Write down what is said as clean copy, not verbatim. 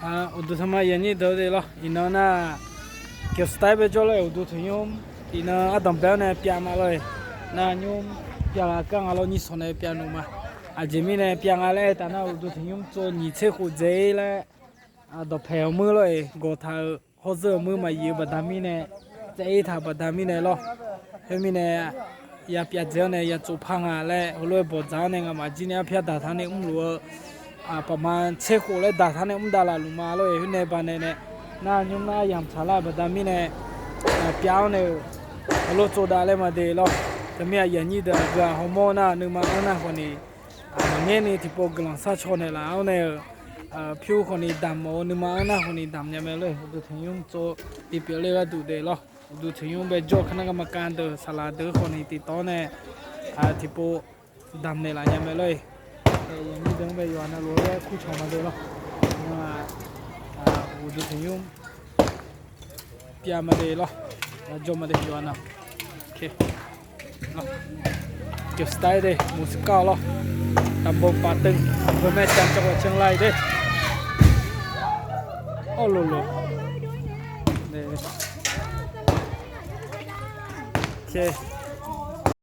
udah sama yani dah deh lah, ina na kiểu style bây giờ là udah thấy nhom, ina adam béo này piang rồi, na nhom piang cái ngalo ni son này piang mà, jemi này piang lại, ta na udah thấy nhom cho ni chơi khu dễ là, đập phèo mưa rồi, gõ thao hồ sơ mưa mà yêu bát đam mi này, dễ thao bát đam mi này lo, hết mi này, ya piang dễ này ya chụp phăng lại, hồi lúc bỏ dao này mà chỉ này piang đào thang này lúa.ประมาณเช็คเลยด่าท่านเนี่ยดาราลุมาเลยในบ้านเนี่ยน่ายุ่งน่ายามชาลาแบบดามีเนี่ยเปียวเนี่ยรถโซดาเลยมาเดลแต่เมียยันยี่เดือดฮอร์โมนนึกมาเอาหน้าคนนี้เงี้ยนี่ที่พวกกำลังซาชนเนี่ยแล้วเนี่ยผิวคนนี้ดำโมนึกมาเอาหน้าคนนี้ดำยังไม่เลยดูถึงยุ่งโจตีเปียวเลยว่าดูเดลดูถึงยุ่งไปโจคณะกรรมการเดอสลาเดอคนนี้ติดต่อเนี่ยที่พวกดำเนี่ยละยังไม่เลยยังมีเรื่องไปอยู่นะรู้ว่าคู่ชมมาเลยหรอว่าอุดมยุ่งเปียมาเลยหรอจอมาเลยอยู่นะโอเคเก็บสไตล์เด้มูสิก้าหรอตำบลป่าตึงอำเภอแม่จันทร์จังหวัดเชียงรายเด้โอ้โหเด้โอเค